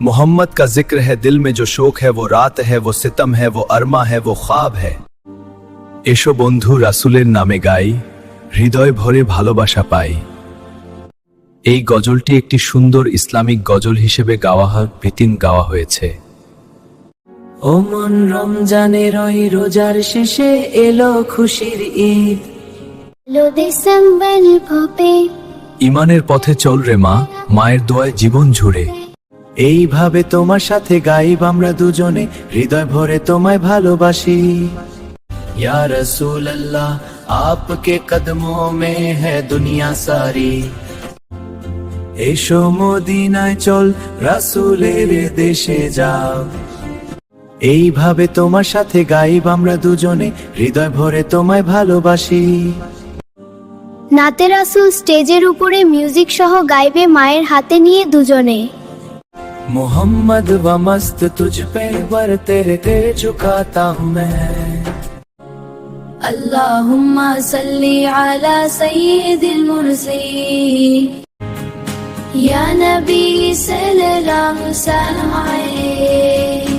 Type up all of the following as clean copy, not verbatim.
मोहम्मद का जिक्र है दिल में जो शोक है, वो रात है, वो सितम है, वो अरमा है, वो ख्वाब है। এসো বন্ধু রাসূলের নামে গাই, হৃদয় ভরে ভালোবাসা পাই। এই গজলটি একটি সুন্দর ইসলামিক গজল হিসেবে গাওয়া হয়েছে। ও মন, রমজানের ওই রোজার শেষে এলো খুশির ঈদ, এলো ডিসেম্বর ভবে। ইমানের পথে চল রে মা, মায়ের দোয়ায় জীবন ঝুড়ে। এইভাবে তোমার সাথে গাইব আমরা দুজনে, হৃদয় ভরে তোমায় ভালোবাসি। या रसूल अल्लाह, आपके कदमों में है दुनिया सारी। এসো মদিনায় চল, রাসূলের দেশে যাও। এইভাবে তোমার সাথে গাইব আমরা দুজনে, হৃদয় ভরে তোমায় ভালোবাসি। নাতে রাসূল স্টেজের উপরে মিউজিক সহ গাইবে মায়ের হাতে নিয়ে দুজনে। मोहम्मद व मस्त तुझ पे वर तेरे तेरे झुकाता हूँ मैं। अल्लाहुम्मा सल्ली अला सय्यिदिल मुरसलीन, या नबी सल्लल्लाहु अलैहि।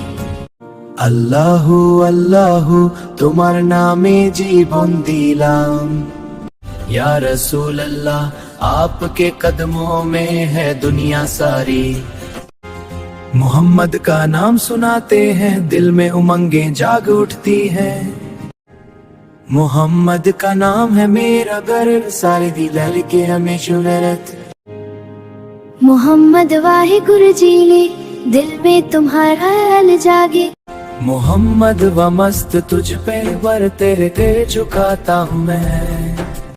अल्लाहु अल्लाहु तुम्हार नामे जीवन दिलाम। या रसूल अल्लाह, आपके कदमों में है दुनिया सारी। मोहम्मद का नाम सुनाते हैं, दिल में उमंगें जाग उठती हैं। मोहम्मद का नाम है मेरा गर्व, सारे दिल के हमें शुरत। मोहम्मद वाहे गुरजीले, दिल में तुम्हारा हाल जागे। मोहम्मद व मस्त तुझ पे वर तेरे तेरे झुकाता हूँ मैं।